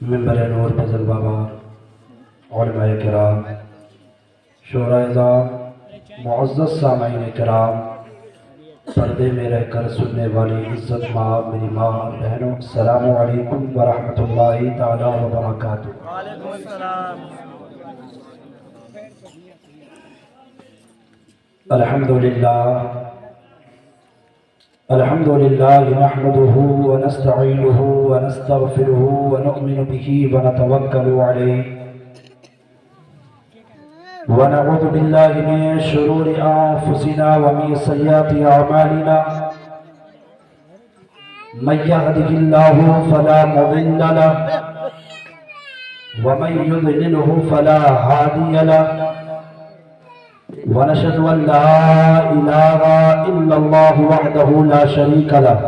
منبر نور پہ جلوہ بار علماء کرام، شورائے اعظام، معزز سامعین کرام، پردے میں رہ کر سننے والی عزت ماں، میری ماں، بہنوں، السلام علیکم ورحمۃ اللہ تعالی وبرکاتہ۔ وعلیکم السلام۔ الحمد للہ نحمده ونستعینه ونستغفره ونؤمن به ونتوکل علیہ ونعوذ باللہ من شرور انفسنا ومن سیئات اعمالنا، من يهده الله فلا مضل له ومن يضلله فلا هادي له، ونشهد أن لا إله إلا الله وحده لا شريك له،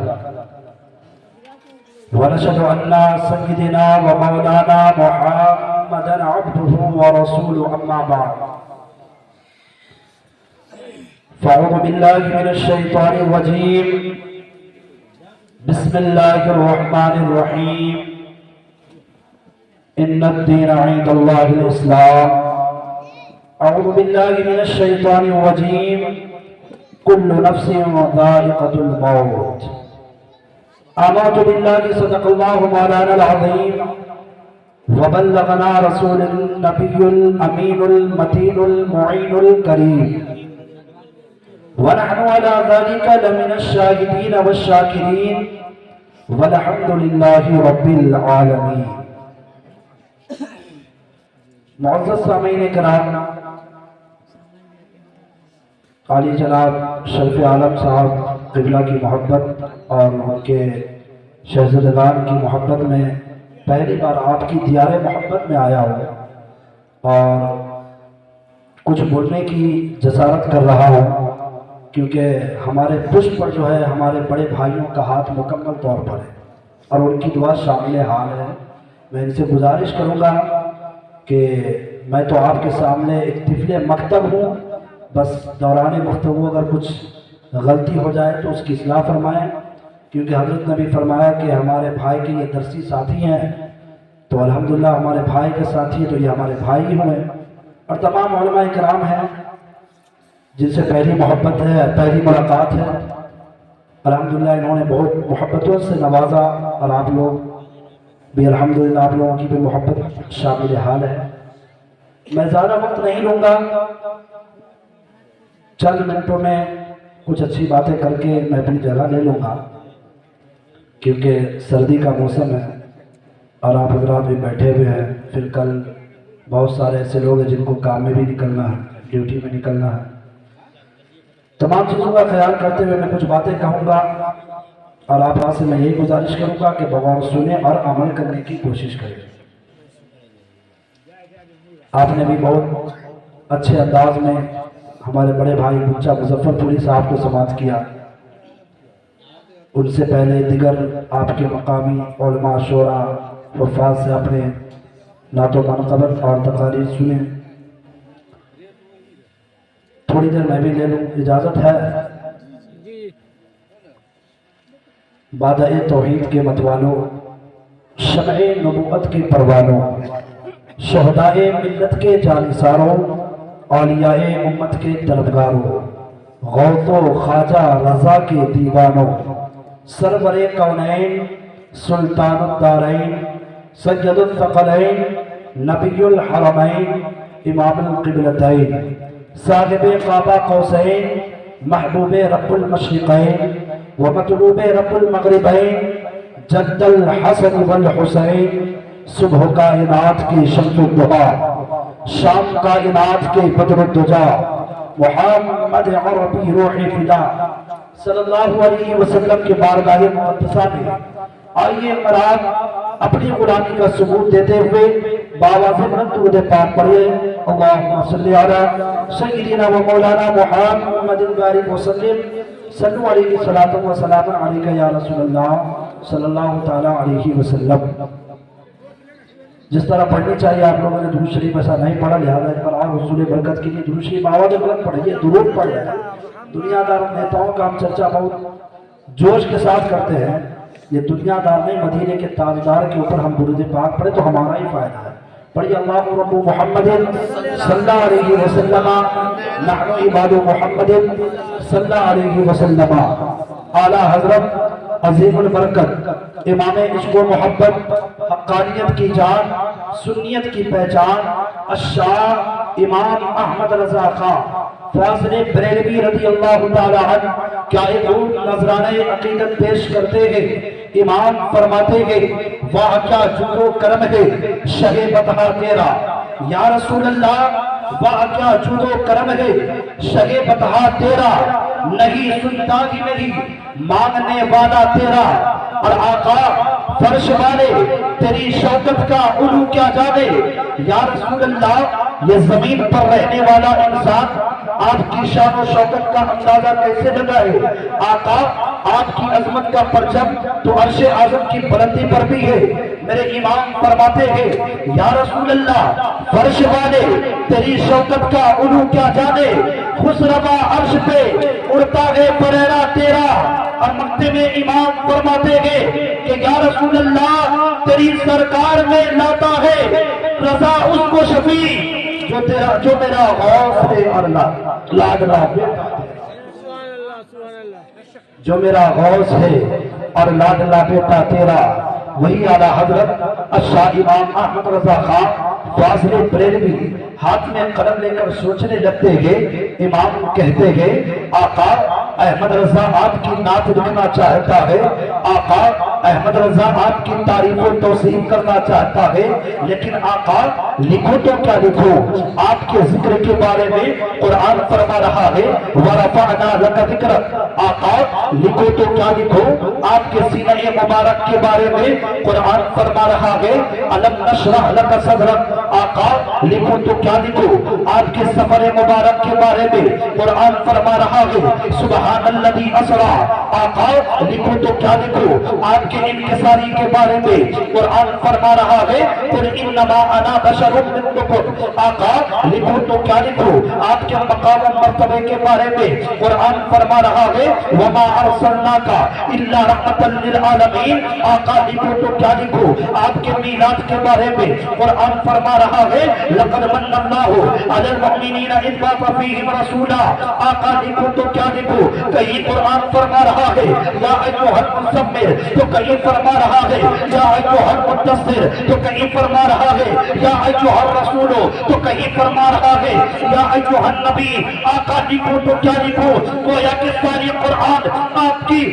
ونشهد أن سيدنا ومولانا محمدا عبده ورسوله، أما بعد فأعوذ بالله من الشيطان الرجيم، بسم الله الرحمن الرحيم، إن الدين عند الله الإسلام، أعوذ بالله من الشيطان الرجيم، كل نفس ذائقة الموت، آمنت بالله صدق الله مولانا العظيم، وبلغنا رسول النبي الأمين المتين المعين الكريم، ونحن على ذلك لمن الشاهدين والشاكرين، والحمد لله رب العالمين۔ معزز سامعین کرام، قالی جناب شرف عالم صاحب قبلہ کی محبت اور ان کے شہزادگان کی محبت میں پہلی بار آپ کی دیار محبت میں آیا ہوں اور کچھ بولنے کی جسارت کر رہا ہوں، کیونکہ ہمارے پشت پر جو ہے ہمارے بڑے بھائیوں کا ہاتھ مکمل طور پر ہے اور ان کی دعا شامل حال ہے۔ میں ان سے گزارش کروں گا کہ میں تو آپ کے سامنے ایک طفل مکتب ہوں، بس دوران گفتگو اگر کچھ غلطی ہو جائے تو اس کی اصلاح فرمائیں، کیونکہ حضرت نے بھی فرمایا کہ ہمارے بھائی کے یہ درسی ساتھی ہیں، تو الحمدللہ ہمارے بھائی کے ساتھی تو یہ ہمارے بھائی ہی ہوئے، اور تمام علماء کرام ہیں جن سے پہلی محبت ہے، پہلی ملاقات ہے، الحمدللہ انہوں نے بہت محبتوں سے نوازا، اور آپ لوگ بھی الحمدللہ آپ لوگوں کی بھی محبت شامل حال ہے۔ میں زیادہ وقت نہیں لوں گا، چند منٹوں میں کچھ اچھی باتیں کر کے میں اپنی جگہ لے لوں گا، کیونکہ سردی کا موسم ہے اور آپ حضرات بھی بیٹھے ہوئے ہیں، پھر کل بہت سارے ایسے لوگ ہیں جن کو کام میں بھی نکلنا ہے، ڈیوٹی میں نکلنا ہے۔ تمام چیزوں کا خیال کرتے ہوئے میں کچھ باتیں کہوں گا، اور آپ سے میں یہی گزارش کروں گا کہ بغور سنیں اور عمل کرنے کی کوشش کریں۔ آپ نے بھی بہت اچھے انداز میں ہمارے بڑے بھائی بچہ مظفر پوری صاحب کو سماعت کیا، ان سے پہلے دیگر آپ کے مقامی علماء، شورا، حفاظ سے اپنے نعت و منقبت اور تقاریر سنیں۔ تھوڑی دیر میں بھی لے لوں، اجازت ہے؟ بادہ توحید کے متوالوں، شمع نبوت کے پروانوں، شہدائے ملت کے جانثاروں، اولیاء امت کے طلبگاروں، غوث و خواجہ رضا کے دیوانوں، سرور کونین، سلطان الدارین، سید الثقلین، نبی الحرمین، امام القبلتین، صاحب قاب قوسین، محبوب رب المشرقین ومطلوب رب المغربین، جد الحسن والحسین، صبح کائنات کی شمس الضحیٰ، شام کائنات کے بدر الدجا، محمد عربی روح فدا صلی اللہ علیہ وسلم کے بارگاہ مقدسہ میں آئیے قرآن اپنی غلامی کا ثبوت دیتے ہوئے باواز بلند درود پاک پڑھیے۔ اللہم صلی علی سیدنا و مولانا محمد البارک وسلم، صلو علیہ صلاۃ و سلام علیک یا رسول اللہ صلی اللہ تعالی علیہ وسلم۔ جس طرح پڑھنی چاہیے آپ لوگوں نے درود شریف ایسا نہیں پڑھا، لہذا ایک بار اور حصول برکت کے لیے درود شریف آواز بلند پڑھیے، درود پڑھ رہے ہیں۔ دنیا دار نیتاؤں کا ہم چرچا بہت جوش کے ساتھ کرتے ہیں، یہ دنیا دار میں مدینے کے تاجدار کے اوپر ہم درود پاک پڑھے تو ہمارا ہی فائدہ ہے. پڑھیے اللہ رب محمد صلی اللہ علیہ وسلم نحن عباد محمد صلی اللہ علیہ وسلم. اعلیٰ حضرت عظیم البرکت امام عشق و محبت حقانیت کی جان سنیت کی پہچان الشاہ امام احمد رضا خان فاضل بریلوی رضی اللہ تعالی عنہ کیا ایک نذرانہ عقیدت پیش کرتے ہیں. امام فرماتے ہیں واہ کیا جود و کرم ہے شہ بطحہ تیرا. یا رسول اللہ واہ کیا جود و کرم ہے شہ بطحہ تیرا. نہیں سنتا ہی نہیں مانگنے والا تیرا. اور آقا فرش والے تیری شوکت کا علو کیا جانے. یا رسول اللہ یہ زمین پر رہنے والا انسان آپ کی شان و شوکت کا اندازہ کیسے لگائے. آقا آپ کی عظمت کا پرچم تو عرش اعظم کی بلندی پر بھی ہے. میرے امام فرماتے ہیں یا رسول اللہ فرش والے تیری شوکت کا علو کیا جانے. خسروا عرش پہ اڑتا ہے پریرا تیرا. اور مکتے میں امام فرماتے ہیں کہ یا رسول اللہ تیری سرکار میں لاتا ہے رضا اس کو شفیع جو میرا غوث ہے اور لاڈلا بیٹا جو میرا غوث ہے اور لاڈلا بیٹا تیرا. وہی اعلیٰ حضرت الشاہ امام احمد رضا خان فاضل بریلوی ہاتھ میں قلم لے کر سوچنے لگتے ہیں. امام کہتے ہیں آقا احمد رضا آپ کی نعت لکھنا چاہتا ہے. آقا احمد رضا آپ کی تعریف و توصیف کرنا چاہتا ہے. لیکن آقا لکھو تو کیا لکھو. آپ کے ذکر کے بارے میں قرآن فرما رہا ہے وَرَفَعْنَا لَكَ ذِكْرَكَ. آقا لکھو تو کیا لکھو. آپ کے سینہ مبارک کے بارے میں قرآن فرما رہا ہے أَلَمْ نَشْرَحْ لَكَ صَدْرَكَ. آقا لکھو تو کیا لکھو. آپ کے سفر مبارک کے بارے میں قرآن فرما رہا ہے سبحان الذی اسرا. آقا لکھو تو کیا لکھو. آپ کے انکساری کے بارے میں قرآن فرما رہا ہے قل انما انا بشر مثلکم. آقا لکھو تو کیا لکھو. آپ کے مقام و مرتبے کے بارے میں قرآن فرما رہا ہے وما ارسلناک الا رحمتا للعالمین. آقا لکھو تو کیا لکھو. آپ کے میلاد کے بارے میں قرآن فرما رہا ہے لقد من اللہ علی المؤمنین اذ بعث فیہم رسولا. آقا لکھو تو کیا لکھو. کہیں قرآن فرما رہا ہے یا ایھا المزمل تو کہیں فرما رہا ہے یا ایھا المدثر تو کہیں فرما رہا ہے یا ایھا الرسول تو کہیں فرما رہا ہے یا ایھا النبی. آقا لکھو تو کیا لکھو. گویا کہ ساری قرآن آپ کی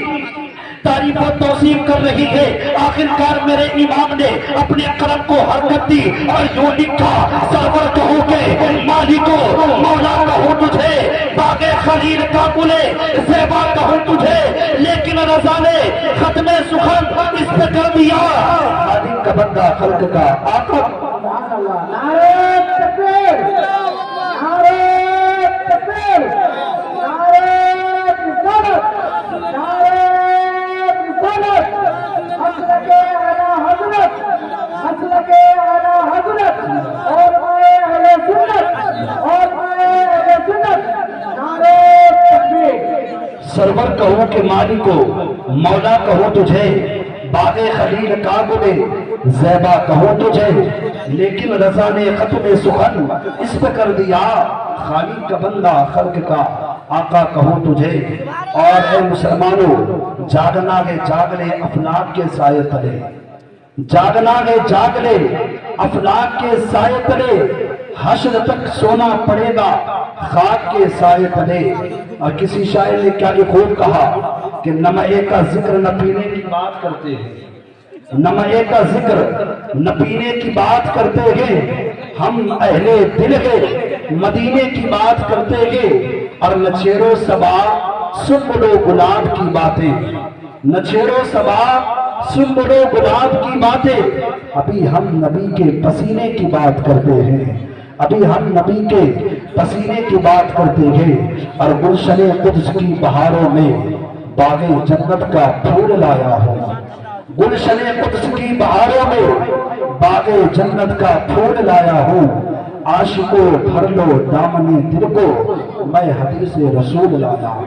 تعریف و توصیف کر رہی ہے. آخرکار میرے امام نے اپنے قلم کو حرکت دی اور یوں لکھا سرور کہو گے مالکو مولا کہو تجھے باغ خلیل کا گلے زیبا کہو تجھے. لیکن رضا نے ختم سخن اس پہ کر دیا خالق کا بندہ خلق کا. آقا نعرہ تکبیر نعرہ تکبیر نعرہ رسالت نعرہ مسلک اعلیٰ حضرت مسلک اعلیٰ حضرت اور اہل سنت اور اہل سنت نعرہ تکبیر. سرور کہو کہ مالکو مولا کہو تجھے باغ خلیل کا گلے زیبا کہو تجھے. لیکن رضا نے ختم سخن اس پہ کر دیا خالق کا بندہ خلق کا. آقا کہو تجھے. اور اے مسلمانوں جاگنا ہے جاگ لے افلاک کے سائے تلے. جاگنا ہے جاگ لے افلاک کے سائے تلے. حشر تک سونا پڑے گا خاک کے سائے تلے. اور کسی شاعر نے کیا یہ خوب کہا کہ نمعے کا ذکر نہ پینے کی بات کرتے ہیں. نمعے کا ذکر نہ پینے کی بات کرتے ہیں. ہم اہل دل ہے مدینے کی بات کرتے ہیں. اور نچیرو صبا سن لو گلاب کی باتیں. نچیرو صبا سن لو گلاب کی باتیں. ابھی ہم نبی کے پسینے کی بات کرتے ہیں. ابھی ہم نبی کے پسینے کی بات کرتے ہیں. اور گلشن قدس کی بہاروں میں باغ جنت کا پھول لایا ہوں. گلشن قدس کی بہاروں میں باغ جنت کا پھول لایا ہوں. عاشقوں بھر لو دامن دل کو میں حدیث رسول لایا ہوں.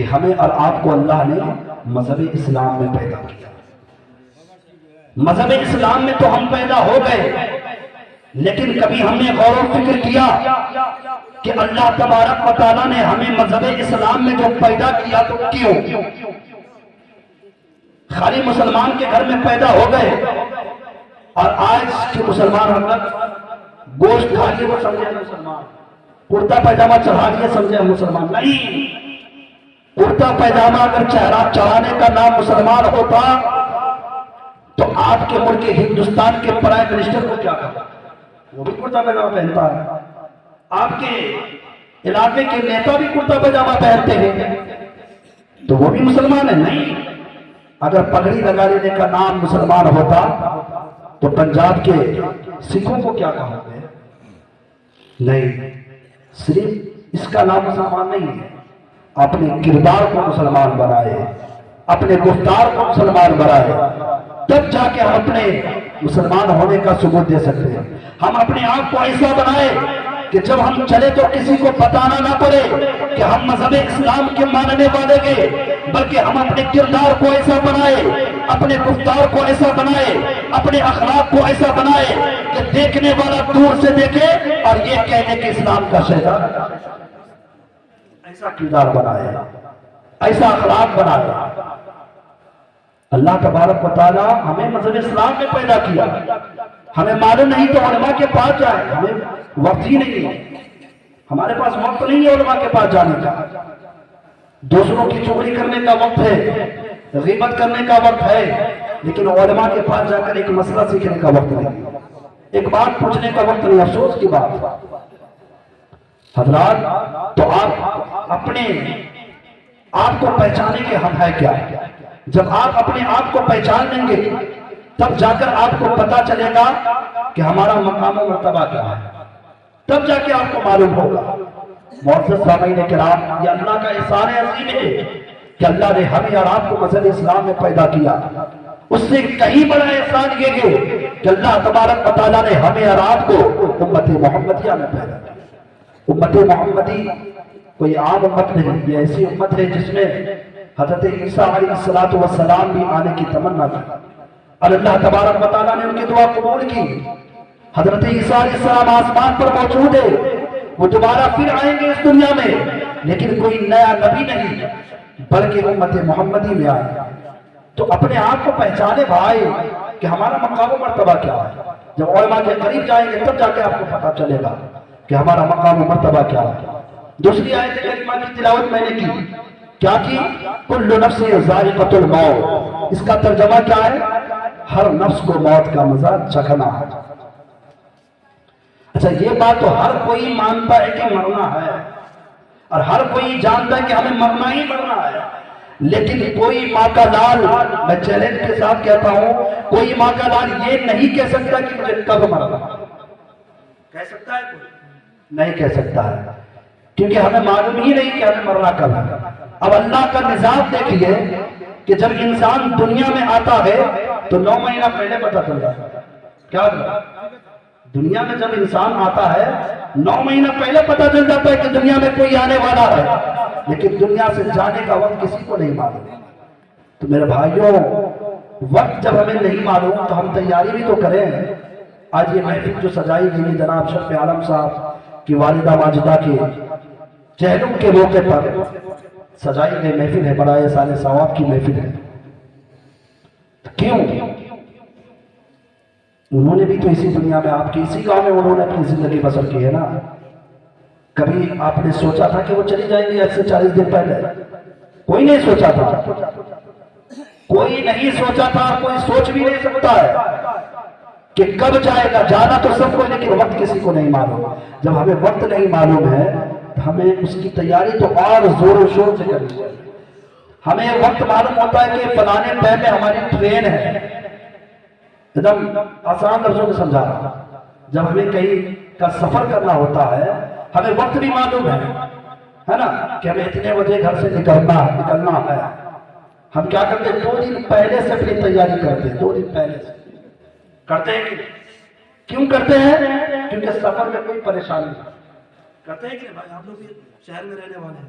کہ ہمیں اور آپ کو اللہ نے مذہب اسلام میں پیدا کیا. مذہب اسلام میں تو ہم پیدا ہو گئے، لیکن کبھی ہم نے غور و فکر کیا کہ اللہ تبارک و تعالیٰ نے ہمیں مذہب اسلام میں جو پیدا کیا تو کیوں؟ خالی مسلمان کے گھر میں پیدا ہو گئے اور آج کے مسلمان حضرت گوشت کھا لیے وہ سمجھے مسلمان، کرتا پیجامہ چڑھا لیے سمجھے مسلمان. نہیں، کرتا پیجامہ اگر چڑھانے کا نام مسلمان ہوتا تو آپ کے ملک ہندوستان کے پرائم منسٹر کو کیا کہا؟ وہ بھی کرتا پیجامہ پہنتا ہے. آپ کے علاقے کے نیتا بھی کرتا پیجامہ پہنتے ہیں تو وہ بھی مسلمان ہے. نہیں، اگر پگڑی لگا لینے کا نام مسلمان ہوتا تو پنجاب کے سکھوں کو کیا کہا گے؟ نہیں، صرف اس کا نام مسلمان نہیں ہے، اپنے کردار کو مسلمان بنائے، اپنے گفتار کو مسلمان بنائے، تب جا کے ہم اپنے مسلمان ہونے کا ثبوت دے سکتے ہیں. ہم اپنے آپ کو ایسا بنائے کہ جب ہم چلے تو کسی کو بتانا نہ پڑے کہ ہم مذہب اسلام کے ماننے والے گے، بلکہ ہم اپنے کردار کو ایسا بنائے، اپنے گفتار کو ایسا بنائے، اپنے اخلاق کو ایسا بنائے کہ دیکھنے والا دور سے دیکھے اور یہ کہنے کہ اسلام کا شہزادہ. ایسا کردار بنائے، ایسا اخلاق بنائے. اللہ تبارک و تعالیٰ ہمیں مذہب اسلام میں پیدا کیا. ہمیں معلوم نہیں تو علماء کے پاس جائیں، ہمیں وقت ہی نہیں ہے، ہمارے پاس وقت نہیں ہے علماء کے پاس جانے کا. دوسروں کی چغلی کرنے کا وقت ہے، غیبت کرنے کا وقت ہے، لیکن علماء کے پاس جا کر ایک مسئلہ سیکھنے کا وقت نہیں، ایک بات پوچھنے کا وقت نہیں. افسوس کی بات حضرات. تو آپ اپنے آپ کو پہچانے کے حق ہے کیا؟ جب آپ اپنے آپ کو پہچان لیں گے تب جا کر آپ کو پتا چلے گا کہ ہمارا مقام و مرتبہ کیا ہے، تب جا کے آپ کو معلوم ہوگا. معزز سامعین کرام، یہ اللہ کا احسان عظیم ہے کہ اللہ نے ہمیں اور آپ کو مذہب اسلام میں پیدا کیا. اس سے کہیں بڑا احسان یہ ہے کہ اللہ تبارک و تعالیٰ نے ہمیں اور آپ کو امت محمدیہ میں پیدا کیا. امت محمدی کوئی عام امت نہیں، یہ ایسی امت ہے جس میں حضرت عیسیٰ علیہ السلام بھی آنے کی تمنا کی اور اللہ تبارک و تعالیٰ نے ان کی دعا قبول کی. حضرت عیسیٰ علیہ السلام آسمان پر موجود ہے، وہ دوبارہ پھر آئیں گے اس دنیا میں، لیکن کوئی نیا نبی نہیں بلکہ امت محمدی میں آئے. تو اپنے آپ کو پہچانے بھائی کہ ہمارا مقام و مرتبہ کیا ہے. جب علماء کے قریب جائیں گے تب جا کے آپ کو پتا چلے گا کہ ہمارا مقام و مرتبہ کیا ہے. دوسری آیت کریمہ کی تلاوت میں نے کی، کیا کی؟ کل نفس ذائقۃ الموت. اس کا ترجمہ کیا ہے؟ ہر نفس کو موت کا مزہ چکھنا ہے. اچھا، یہ بات تو ہر کوئی مانتا ہے کہ مرنا ہے اور ہر کوئی جانتا ہے کہ ہمیں مرنا ہی مرنا ہے، لیکن کوئی ماں کا لال، میں چیلنج کے ساتھ کہتا ہوں، کوئی ماں کا لال یہ نہیں کہہ سکتا کہ مجھے کب مرنا. کہہ سکتا ہے؟ کوئی نہیں کہہ سکتا ہے، کیونکہ ہمیں معلوم ہی نہیں کہ ہمیں مرنا کب ہے. اب اللہ کا نظام دیکھیے کہ جب انسان دنیا میں آتا ہے تو 9 مہینہ پہلے پتا چل جاتا ہے. کیا دنیا میں جب انسان آتا ہے 9 مہینہ پہلے پتا چل جاتا ہے کہ دنیا میں کوئی آنے والا ہے، لیکن دنیا سے جانے کا وقت کسی کو نہیں معلوم. تو میرے بھائیوں، وقت جب ہمیں نہیں معلوم تو ہم تیاری بھی تو کریں. آج یہ محفل جو سجائی گئی جناب شرف عالم صاحب کی والدہ ماجدہ کے چہلم کے موقع پر سجائی گئی محفل ہے، بڑا احسان ثواب کی محفل ہے. کیوں؟ انہوں نے بھی تو اسی دنیا میں، آپ کی اسی گاؤں میں انہوں نے اپنی زندگی بسر کی ہے نا. کبھی آپ نے سوچا تھا کہ وہ چلی جائیں گی آج سے 40 دن پہلے؟ کوئی نہیں سوچا تھا، کوئی نہیں سوچا تھا، کوئی سوچ بھی نہیں سکتا ہے کہ کب جائے گا. جانا تو سب کو، لیکن وقت کسی کو نہیں معلوم. جب ہمیں وقت نہیں معلوم ہے ہمیں اس کی تیاری تو اور زور و شور سے کرنی چاہیے. ہمیں وقت معلوم ہوتا ہے کہ فلانے ٹائم میں ہماری ٹرین ہے، ایک دم آسان لفظوں میں سمجھا رہا ہوں. جب ہمیں کہیں کا سفر کرنا ہوتا ہے ہمیں وقت بھی معلوم ہے نا کہ ہمیں اتنے بجے گھر سے نکلنا ہے. ہم کیا کرتے ہیں؟ 2 دن پہلے سے اپنی تیاری کرتے ہیں. 2 دن پہلے سے کرتے ہیں. کیوں کرتے ہیں؟ کیونکہ سفر میں کوئی پریشانی نہیں. کرتے ہیں کہ بھائی آپ لوگ شہر میں رہنے والے ہیں،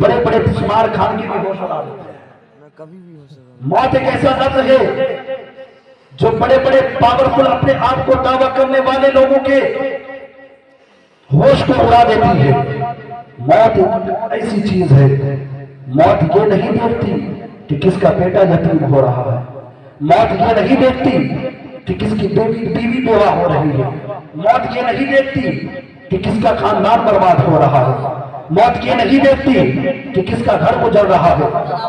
بڑے بڑے تسمار کھان کی بھی ہوش اڑا دیتے ہیں۔ موت ایک ایسا لفظ ہے جو بڑے بڑے پاورفل اپنے آپ کو دعویٰ کرنے والے لوگوں کے ہوش کو اڑا دیتی ہے۔ موت ایک ایسی چیز ہے، موت یہ نہیں دیکھتی کہ کس کا بیٹا یتیم ہو رہا ہے، موت یہ نہیں دیکھتی کہ کس کی بیوی بیوہ ہو رہی ہے، موت یہ نہیں دیکھتی کہ کس کا خاندان برباد ہو رہا ہے، موت یہ نہیں دیکھتی کہ کس کا گھر گزر رہا ہے،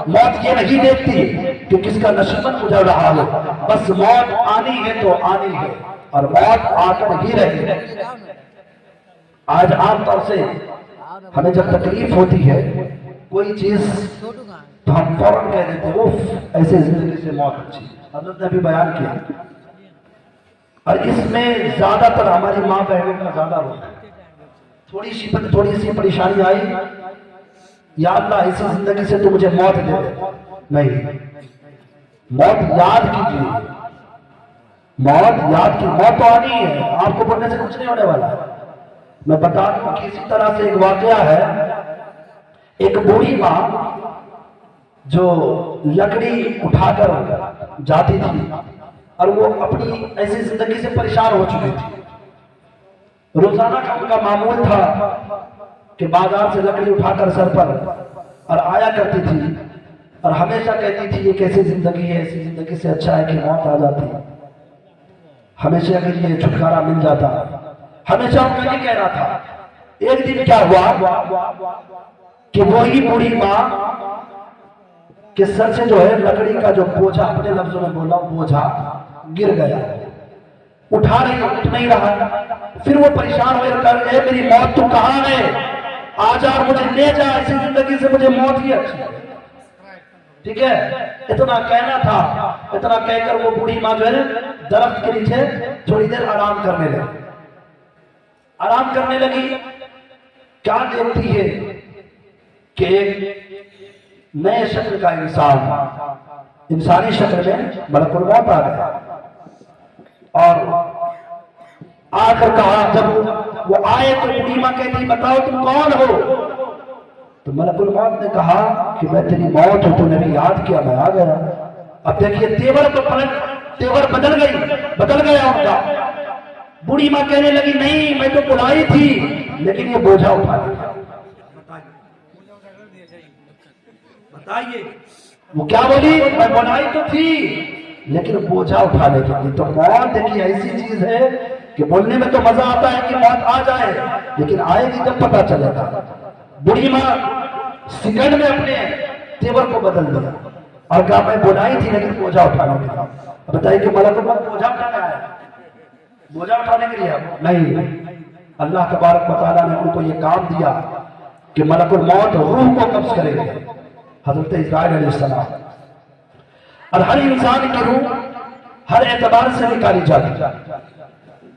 موت یہ نہیں دیکھتی کہ کس کا نشیمن گزر رہا ہے، بس موت آنی ہے تو آنی ہے اور موت آ کر ہی رہی ہے۔ آج عام طور سے ہمیں جب تکلیف ہوتی ہے کوئی چیز تو ہم فوراً کہہ دیتے ہیں اوف ایسے زندگی سے موت اچھی۔ حضرت نے بھی بیان کیا اور اس میں زیادہ تر ہماری ماں بہنوں کا زیادہ رول ہے۔ تھوڑی سی پریشانی آئی، یا اللہ ایسی زندگی سے تو مجھے موت دے دے، نہیں، موت یاد کیجیے، موت یاد کی، موت تو آنی ہے، آپ کو پڑھنے سے کچھ نہیں ہونے والا ہے۔ میں بتا دوں کہ اسی طرح سے ایک واقعہ ہے، ایک بوڑھی ماں جو لکڑی اٹھا کر جاتی تھی اور وہ اپنی ایسی زندگی سے پریشان ہو چکی تھی۔ روزانہ کا ان کا معمول تھا کہ بازار سے لکڑی اٹھا کر سر پر اور آیا کرتی تھی اور ہمیشہ کہتی تھی یہ کیسی زندگی ہے، ایسی زندگی سے اچھا ہے کہ موت آ جاتی، ہمیشہ کے لیے چھٹکارا مل جاتا، ہمیشہ ان کا یہ کہنا تھا۔ ایک دن کیا ہوا کہ وہی بوڑھی ماں کے سر سے جو ہے لکڑی کا جو بوجھا، اپنے لفظوں میں بولا بوجھا گر گیا، اٹھا نہیں رہا۔ پھر وہ پریشان ہوئے، اے میری موت تو کہاں ہے، آ جا اور مجھے لے جا، ایسی زندگی سے مجھے موت ہی اچھی ہے۔ ٹھیک ہے، اتنا کہنا تھا، اتنا کہہ کر وہ بوڑھی ماں جو ہے درخت کے نیچے تھوڑی دیر آرام کرنے لگی۔ آرام کرنے لگی، کیا دیکھتی ہے کہ ایک نئے شکل کا انسان، انسانی شکل میں ملک الموت آ گیا اور آ کر کہا، جب وہ آئے تو بوڑھی ماں کہتی بتاؤ تم کون ہو؟ تو ملک الموت نے کہا کہ میں تیری موت ہوں، تو نے بھی یاد کیا، میں آ گیا۔ اب دیکھیے تیور بدل گیا ان کا۔ بوڑھی ماں کہنے لگی نہیں میں تو بلائی تھی لیکن یہ بوجھا اٹھا لیا۔ بتائیے وہ کیا بولی، میں بلائی تو تھی لیکن بوجھا اٹھانے کے لیے۔ تو موت دیکھیے ایسی چیز ہے کہ بولنے میں تو مزہ آتا ہے کہ موت آ جائے، لیکن آئے گی جب پتہ چلے گا۔ بوڑھی ماں سیکنڈ میں اپنے تیور کو بدل دیا اور کہا میں بلائی تھی لیکن بوجھا اٹھانے کے لیے۔ بتائیے کہ ملک الموت بوجھا اٹھانے آیا، بوجھا اٹھانے کے لیے نہیں، اللہ تبارک و تعالیٰ نے ان کو یہ کام دیا کہ ملک الموت روح کو قبض کرے گا، حضرت اسرائیل علیہ السلام۔ اور ہر انسان کی روح ہر اعتبار سے نکالی جاتی۔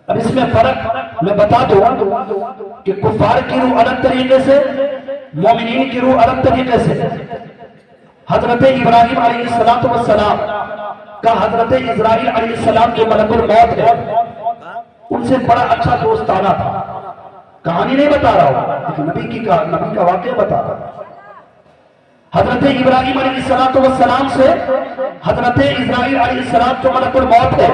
اب اس میں فرق میں بتا دوں کہ کفار کی روح الگ طریقے سے، مومنین کی روح الگ طریقے سے۔ حضرت ابراہیم علیہ السلام کا حضرت اسرائیل علیہ السلام جو ملک الموت ہے ان سے بڑا اچھا دوستانہ تھا۔ کہانی نہیں بتا رہا ہوں، ایک نبی کا واقعہ بتا رہا ہوں۔ حضرت ابراہیم علیہ السلام سے حضرت اسرائیل علیہ السلام جو ملک الموت ہے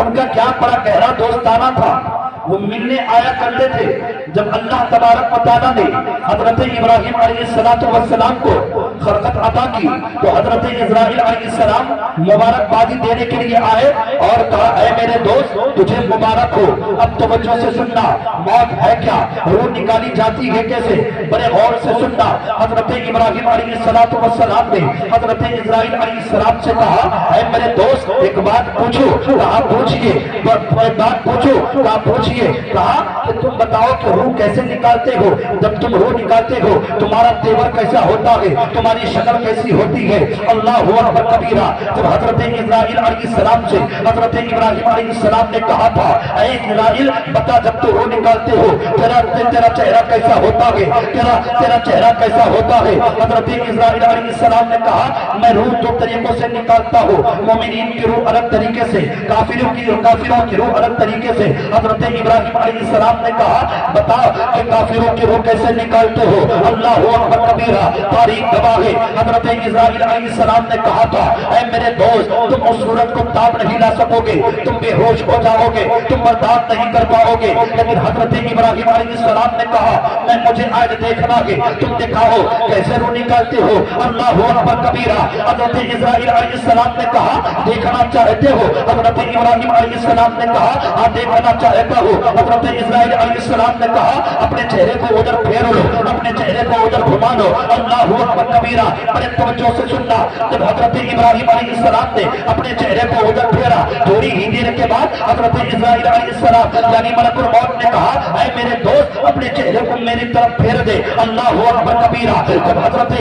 ان کا کیا بڑا گہرا دوستانہ تھا۔ وہ ملنے آیا کرتے تھے۔ جب اللہ تبارک و تعالیٰ نے حضرت ابراہیم علیہ السلام کو خلقت عطا کی تو حضرت اسرائیل علیہ السلام مبارکبادی دینے کے لیے آئے اور کہا اے میرے دوست تجھے مبارک ہو، اب توجہ سے سننا، موت ہے کیا، روح نکالی جاتی ہے کیسے، بڑے غور سے سننا۔ حضرت ابراہیم علیہ السلام نے حضرت اسرائیل علیہ السلام سے کہا اے میرے دوست ایک بات پوچھو، کہا پوچھئے، ایک بات پوچھو، کہا پوچھئے، کہا کہ تم بتاؤ کہ روح کیسے نکالتے ہو، جب تم روح نکالتے ہو تمہارا تیور کیسا ہوتا ہے، تمہاری شکل کیسی ہوتی ہے، اللہ اکبر کبیرہ۔ جب حضرت اسرائیل علیہ السلام سے حضرت ابراہیم علیہ السلام نے کہا تھا اے اسرائیل بتا جب تو روح نکالتے ہو تیرا چہرہ کیسا ہوتا ہے، تیرا چہرہ کیسا ہوتا ہے، حضرت اسرائیل علیہ السلام نے کہا میں روح دو طریقوں سے نکالتا ہوں، مومنین کی روح الگ طریقے سے، کافروں کی روح الگ طریقے سے۔ حضرت ابراہیم علیہ السلام نے کہا بتا کہ کافروں کی روح کیسے نکالتے ہو؟ اللہ اکبر کبیرہ، تاریخ گواہ ہے حضرت اسرائیل علیہ السلام نے کہا تھا اے میرے دوست تم اس صورت کو تاب نہیں لا سکو گے، تم بے ہوش ہو جاؤ گے، تم برداشت نہیں کر پاؤ گے، لیکن حضرت ابراہیم علیہ السلام نے کہا مجھے آج دیکھنا ہے، تم دکھاؤ کیسے روح نکالتے ہو۔ اللہ اکبر کبیرہ، حضرت اسرائیل علیہ السلام نے کہا دیکھنا چاہتے ہو؟ حضرت ابراہیم علیہ السلام نے کہا ہاں دیکھنا چاہتا ہوں۔ حضرت اسرائیل علیہ السلام نے کہا اپنے چہرے کو ادھر پھیر لو، اپنے چہرے کو ادھر گھما لو۔ اللہ اکبر کبیرہ، بڑے توجہ سے سننا، جب حضرت ابراہیم علیہ السلام نے اپنے چہرے کو ادھر پھیرا تھوڑی ہی دیر کے بعد حضرت اسرائیل علیہ السلام یعنی ملک الموت نے کہا اے میرے دوست اپنے چہرے کو میری طرف پھیر دے۔ اللہ اکبر کبیرہ، جب حضرت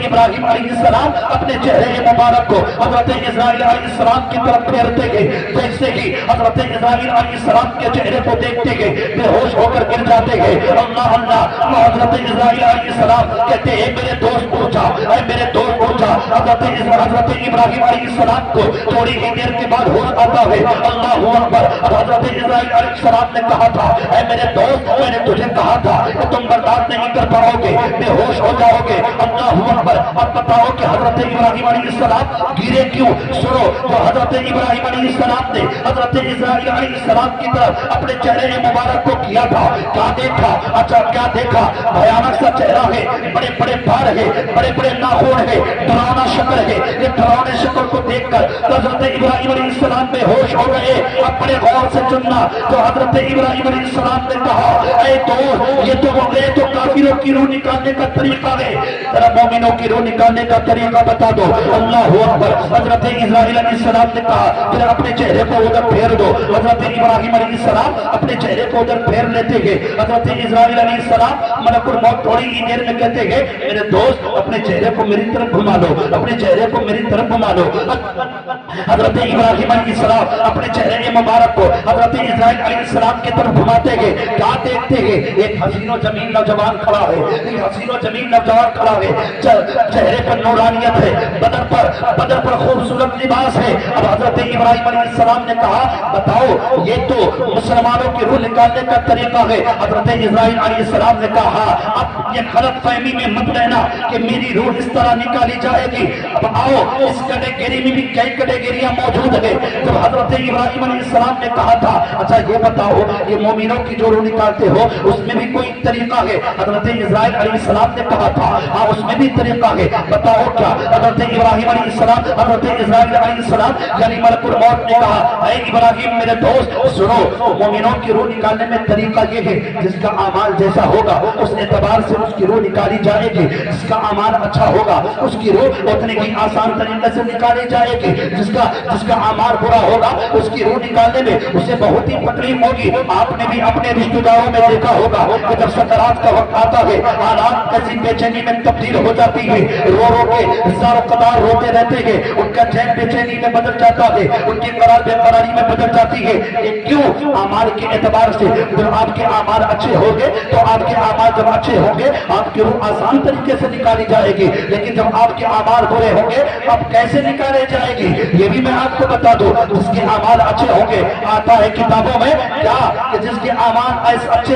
ابراہیم علیہ السلام اپنے چہرے مبارک کو حضرت اسرائیل علیہ السلام کی طرف پھیرتے گئے، جیسے ہی حضرت اسرائیل علیہ السلام کے چہرے کو دیکھتے گئے بے ہوش ہو کر گر جاتے گئے۔ اللہ اللہ، حضرت اسرائیل علیہ السلام کہتے ہیں میرے دوست اٹھ جا، اے میرے دوست اٹھ جا۔ حضرت ابراہیم علیہ السلام کو تھوڑی ہی دیر کے بعد ہوش آتا ہے۔ اللہ اکبر، حضرت اسرائیل علیہ السلام نے کہا تھا اے میرے دوست میں نے تجھے کہا تھا کہ تم برداشت نہیں کر پاؤ گے، بے ہوش ہو جاؤ گے۔ اللہ اکبر، اب بتاؤ کہ حضرت ابراہیم علیہ السلام گرے کیوں؟ سنو، تو حضرت ابراہیم علیہ السلام نے حضرت اسرائیل علیہ السلام کی طرف اپنے چہرے مبارک کو کیا تھا، کیا دیکھا؟ اچھا کیا دیکھا؟ بھیانک سا چہرہ ہے، بڑے بڑے بال ہے، بڑے بڑے ناخن ہے، ڈراؤنا شکل ہے۔ یہ ڈراؤنے شکل کو دیکھ کر حضرت ابراہیم علیہ السلام بے ہوش ہو گئے۔ اب بڑے غور سے سننا، جو حضرت ابراہیم علیہ السلام نے کہا اے دوست یہ تو کافروں کی روح نکالنے کا طریقہ ہے، ذرا مومنوں کی روح نکالنے کا طریقہ بتا دو۔ اللہ اکبر، حضرت اسرائیل علیہ السلام نے کہا پھر اپنے چہرے کو ادھر پھیر دو۔ حضرت ابراہیم علیہ السلام اپنے چہرے کو ادھر پھیر لیتے گئے۔ حضرت اسرائیل علیہ السلام ملک الموت تھوڑی ہی دیر میں کہتے گئے میرے دوست اپنے چہرے کو میری طرف گھما لو، اپنے چہرے کو میری طرف گھما لو۔ حضرت ابراہیم علیہ السلام اپنے چہرے مبارک کو حضرت اسرائیل علیہ السلام کی طرف گھماتے گئے، کیا دیکھتے گئے؟ ایک حسین و جمیل نوجوان کھڑا ہے، ایک حسین و جمیل نوجوان کھڑا ہے، چہرے پر نورانیت ہے، بدن پر خوبصورت لباس ہے۔ اب حضرت ابراہیم علیہ السلام نے کہا بتاؤ یہ تو مسلمانوں کی روح نکالنے کا طریقہ ہے۔ حضرت اسرائیل علیہ السلام نے کہا اب یہ غلط فہمی میں مت رہنا کہ میری روح اس طرح نکالی جائے گی۔ اب آؤ اس کیٹیگری میں بھی کئی کیٹیگریاں موجود ہیں۔ جب حضرت ابراہیم علیہ السلام نے کہا تھا اچھا یہ بتاؤ یہ مومنوں کی جو روح نکالتے ہو اس میں بھی کوئی طریقہ ہے؟ حضرت اسرائیل علیہ السلام نے کہا تھا ہاں اس میں بھی طریقہ ہے، بتاؤ کیا؟ حضرت ابراہیم علیہ السلام حضرت اسرائیل علیہ السلام یعنی ملک الموت نے کہا اے ابراہیم میرے دوست سنو، مومنوں کی روح نکالنے میں طریقہ یہ ہے جس کا اعمال جیسا ہوگا اس اعتبار سے اس کی روح نکالی جائے گی، جس کا اعمال اچھا ہوگا اس کی روح اتنے ہی آسان طریقے سے نکالی جائے گی، جس کا اعمال برا ہوگا اس کی روح نکالنے میں اسے بہت ہی تکلیف ہوگی۔ آپ نے بھی اپنے رشتہ داروں میں دیکھا ہوگا کہ جب سکرات کا وقت آتا ہے حالات کیسی بے چینی میں تبدیل ہو جاتی ہے، رو رو کے ہزاروں قطار روتے رہتے ہیں، ان کا چین بے چینی میں بدل جاتا ہے، ان کی قرار بے قراری میں بدل جاتی ہے۔ یہ کیوں؟ اعمال کے اعتبار سے جب آپ کے اعمال اچھے ہوں گے تو آپ کے اعمال جب اچھے ہوں گے آپ کی روح آسان طریقے سے نکالی جائے گی، لیکن جب آپ کے اعمال برے ہوں گے اب کیسے نکالے جائے گی یہ بھی میں آپ کو بتا دوں۔ جس کے اعمال اچھے ہوں گے آتا ہے کتابوں میں کیا کہ جس کے اعمال اچھے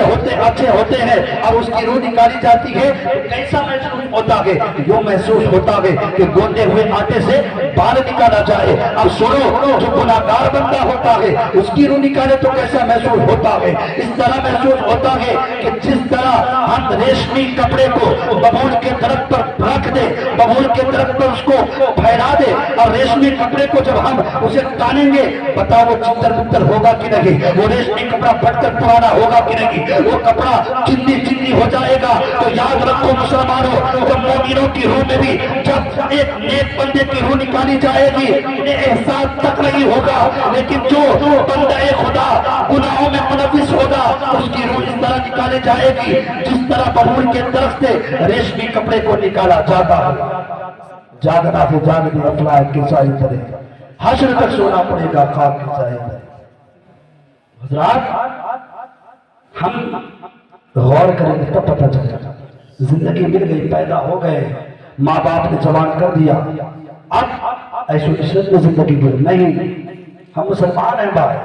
ہوتے ہیں اور اس کی روح نکالی جاتی ہے کیسا محسوس ہوتا ہے؟ یوں محسوس ہوتا ہے کہ گوندے ہوئے آٹے سے بال نکالا جائے۔ اب سنو، جو گناہگار بندہ ہوتا ہے اس کی روح نکالے تو کیسا محسوس ہوتا ہے؟ اس طرح محسوس ہوتا ہے کہ جس طرح ہم ریشمی کپڑے کو ببول کے درخت پر رکھ دے، ببول کے درخت پر اس کو پھیلا دے اور ریشمی کپڑے کو جب ہم اسے ٹانیں گے بتاؤ وہ چتر بتر ہوگا کہ نہیں؟ وہ ریشمی کپڑا پھٹ کر پرانا ہوگا کہ نہیں؟ وہ کپڑا چندی ہو جائے گا۔ تو یاد رکھو مسلمانوں، جب مومنوں کی روح میں بھی جب ایک نیک بندے کی روح نکالی جائے گی انہیں احساس تک نہیں ہوگا، لیکن جو بندہ خدا گناہوں میں ملوث ہوگا اس کی روح اس طرح نکالی جائے گی جس طرح ببول کے درخت سے ریشمی کپڑے کو نکالا جاتا ہے۔ جاگنا ہے جاگنی اپنا ہے کسائی طرح حشر تک سونا پڑے گا خواب کسائی طرح۔ حضرات ہم غور کریں گے تب پتہ چلے گا زندگی مل گئی، پیدا ہو گئے، ماں باپ نے جوان کر دیا، اب ایسو عشرت میں زندگی گزر نہیں۔ ہم مسلمان ہیں بھائی،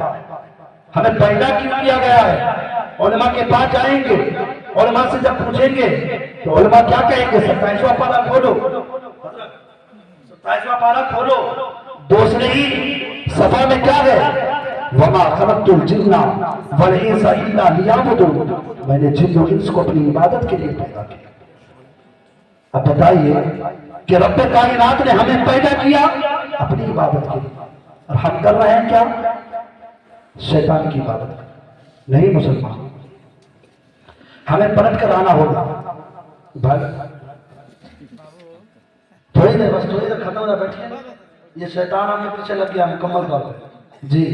ہمیں پیدا کیوں کیا گیا ہے؟ علماء کے پاس جائیں گے، علماء سے جب پوچھیں گے تو علماء کیا کہیں گے؟ 27واں پارہ کھولو، 27واں پارہ کھولو، دوسرے ہی صفحہ میں کیا ہے؟ وَمَا خَلَقْتُ الْجِنَّ وَالْإِنسَ إِلَّا لِيَعْبُدُونِ، میں نے جن و انس کو اپنی عبادت کے لیے پیدا کیا۔ اب بتائیے کہ رب کائنات نے ہمیں پیدا کیا اپنی عبادت کے لیے، اور ہم کر رہے ہیں کیا؟ شیطان کی عبادت۔ نہیں مسلمان، ہمیں پلٹ کر آنا ہوگا بھائی، تھوڑی دیر، بس تھوڑی دیر ختم ہو رہا، بیٹھیے، یہ شیطان آپ کے پیچھے لگ گیا مکمل طور پہ جی۔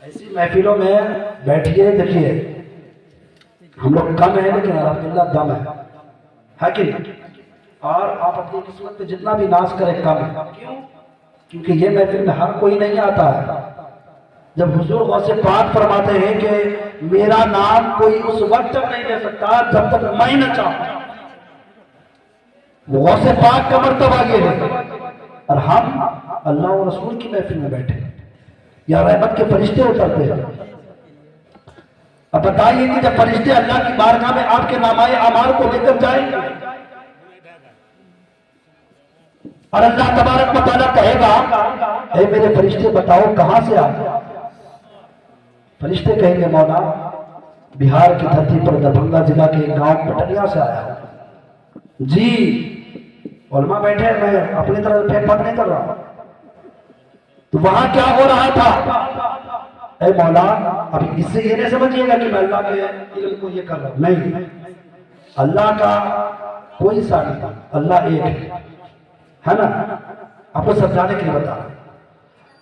ایسی محفلوں میں بیٹھیے، دیکھیے ہم لوگ کم ہیں لیکن الحمدللہ دم ہے کہ نہیں؟ اور آپ اپنی قسمت پہ جتنا بھی ناز کریں کم ہے، کیوں؟ کیونکہ یہ محفل میں ہر کوئی نہیں آتا ہے۔ جب حضور غوث پاک فرماتے ہیں کہ میرا نام کوئی اس وقت تک نہیں لے سکتا جب تک میں نہ چاہوں، غوث پاک کا مرتبہ یہ ہے، اور ہم اللہ و رسول کی محفل میں بیٹھے یا رحمت کے فرشتے اترتے ہیں۔ اب بتائیے کہ جب فرشتے اللہ کی بارگاہ میں آپ کے نامۂ اعمال کو لے کر جائیں گے اور اللہ تبارک و تعالیٰ کہے گا اے میرے فرشتے بتاؤ کہاں سے آئے؟ فرشتے کہیں گے مولا بہار کی دھرتی پر دربھنگا ضلع کے ایک گاؤں پٹنیا سے آیا ہوں۔ جی علماء بیٹھے ہیں، میں اپنی طرف پھینک پھینک نہیں کر رہا ہوں۔ تو وہاں کیا ہو رہا تھا؟ اے مولا، اب اس سے یہ نہیں سمجھیے گا کہ میں اللہ کے علم کو یہ کر رہا ہوں، نہیں، اللہ کا کوئی ثانی نہیں، اللہ ایک ہے نا، آپ کو سمجھانے کے لیے بتا رہا ہوں۔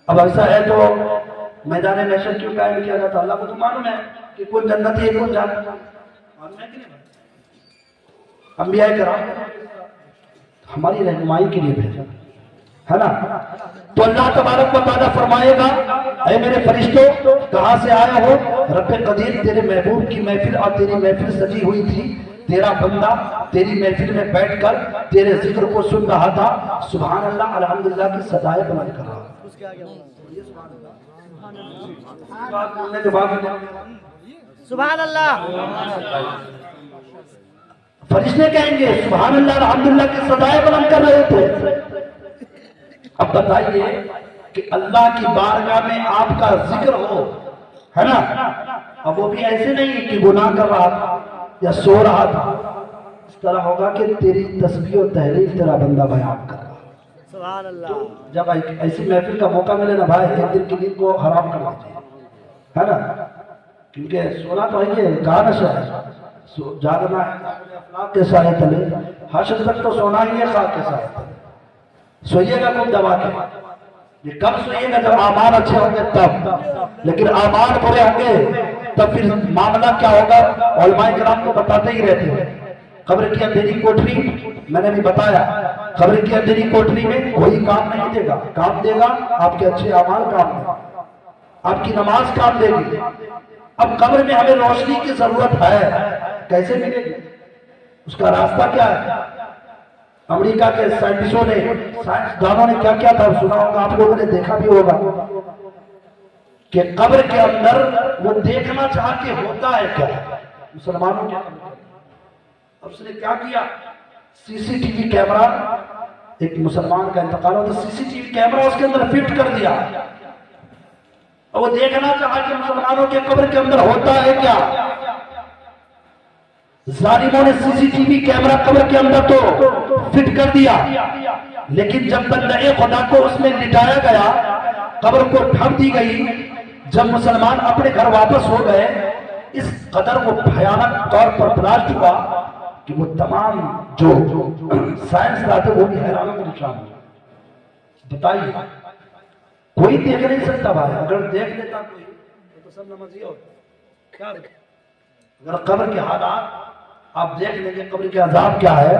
اب ایسا ہے تو میدان محشر کیوں قائم کیا جاتا؟ اللہ کو تو معلوم ہے کہ کون جنتی ہے کون جہنمی ہے، معلوم ہے کہ نہیں؟ انبیاء کرام ہماری رہنمائی کے لیے بھیجا ہے نا۔ تو اللہ تبارک و تعالیٰ فرمائے گا اے میرے فرشتوں کہاں سے آئے ہو؟ رب قدیر تیرے محبوب کی محفل اور تیری محفل سجی ہوئی تھی، تیرا بندہ تیری محفل میں بیٹھ کر تیرے ذکر کو سن رہا تھا، سبحان اللہ الحمدللہ کی صدائے بلند کر رہا سبحان اللہ۔ فرشتے کہیں گے سبحان اللہ الحمدللہ کی صدائے بلند کر رہے تھے۔ اب بتائیے کہ اللہ کی بارگاہ میں آپ کا ذکر ہو، ہے نا، اب وہ بھی ایسے نہیں کہ گناہ کر رہا تھا یا سو رہا تھا، اس طرح ہوگا کہ تیری تسبیح و تحلیل تیرا بندہ بیان کر رہا۔ سبحان اللہ۔ جب ایسی محفل کا موقع ملے نا بھائی، ایک دن کی نیند کو حرام کر دیجیے، ہے نا، کیونکہ سونا تو ہے، یہ کہا نشہ ہے، جاگنا ہے افلاق کے سائے تلے، حشر تک تو سونا ہی ہے خاک کے سائے تلے۔ سوئیے گا کب دبا کے؟ یہ کب سوئیے گا؟ جب اعمال اچھے ہوں گے تب، لیکن اعمال برے ہوں گے تب پھر معاملہ کیا ہوگا؟ علماء کرام کو بتاتے ہی رہتے ہیں، قبر کی اندھیری کوٹری، میں نے بھی بتایا، قبر کی اندھیری کوٹری میں کوئی کام نہیں دے گا، کام دے گا آپ کے اچھے اعمال کام دے گا، آپ کی نماز کام دے گی۔ اب قبر میں ہمیں روشنی کی ضرورت ہے، کیسے ملے گی؟ اس کا راستہ کیا ہے؟ امریکہ کے سائنٹسٹوں نے، سائنسدانوں نے کیا کیا تھا سنا ہوگا، آپ لوگوں نے دیکھا بھی ہوگا کہ قبر کے اندر وہ دیکھنا چاہتے ہوتا ہے کیا مسلمانوں کے۔ اب اس نے کیا کیا؟ سی سی ٹی وی کیمرہ، ایک مسلمان کا انتقال ہو تو سی سی ٹی وی کیمرہ اس کے اندر فٹ کر دیا، اور وہ دیکھنا چاہا کہ مسلمانوں کے قبر کے اندر ہوتا ہے کیا۔ ظالموں نے سی سی ٹی وی کیمرہ قبر کے اندر تو فٹ کر دیا، لیکن جب بندہ خدا کو اس میں لٹایا گیا، قبر کو ڈھک دی گئی، جب مسلمان اپنے گھر واپس ہو گئے، اس قدر وہ بھیانک طور پر بلاسٹ ہوا کہ وہ تمام جو سائنس لاتے وہ بھی حیرانوں کو نشان ہوا۔ بتائیے کوئی دیکھ نہیں سکتا بھائی، اگر دیکھ لیتا کوئی تو سب نمازی ہوتا کیا؟ اگر قبر کے حالات آپ دیکھ لیں گے، قبر کے عذاب کیا ہے،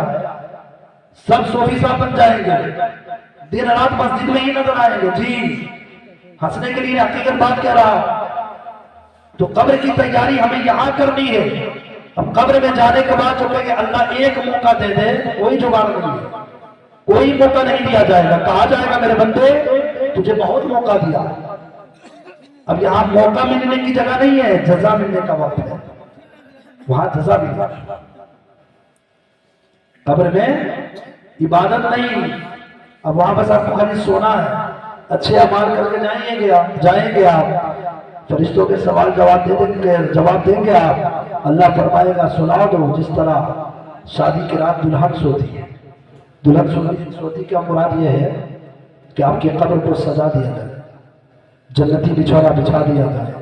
سب صوفی صاحب بن جائیں گے، دن رات مسجد میں ہی نظر آئیں گے۔ جی ہنسنے کے لیے حقیقت بات کہہ رہا۔ تو قبر کی تیاری ہمیں یہاں کرنی ہے۔ اب قبر میں جانے کے بعد جو کہیں گے اللہ ایک موقع دے دے، کوئی جگاڑ نہیں ہے، کوئی موقع نہیں دیا جائے گا، کہا جائے گا میرے بندے تجھے بہت موقع دیا، اب یہاں موقع ملنے کی جگہ نہیں ہے، جزا ملنے کا وقت ہے، وہاں جزا ملے گی۔ قبر میں عبادت نہیں، اب وہاں بس آپ کو خالی سونا ہے، اچھے اعمال کر کے جائیں گے آپ، فرشتوں کے سوال جواب دیں گے آپ، اللہ فرمائے گا سنا دو، جس طرح شادی کی رات دلہن سوتی ہے، دلہن سوتی کا مراد یہ ہے کہ آپ کی قبر کو سجا دیا جائے، جنتی بچھونا بچھا دیا جائے،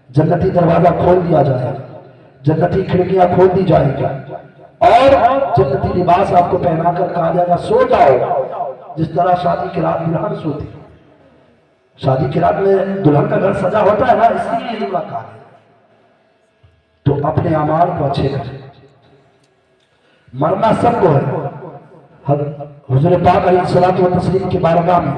جنتی دروازہ کھول دیا جائے، جنتی کھڑکیاں کھول دی جائیں گی، اور جنتی لباس آپ کو پہنا کر کہا جائے گا سو جاؤ، جس طرح شادی کی رات دلہن سوتی ہے۔ شادی کی رات میں دلہن کا گھر سجا ہوتا ہے نا، اس لیے یہ جملہ کہا ہے۔ تو اپنے اعمال کو اچھے کریں، مرنا سب کو ہے۔ حضور پاک علیہ الصلوۃ والتسلیم کی بارگاہ میں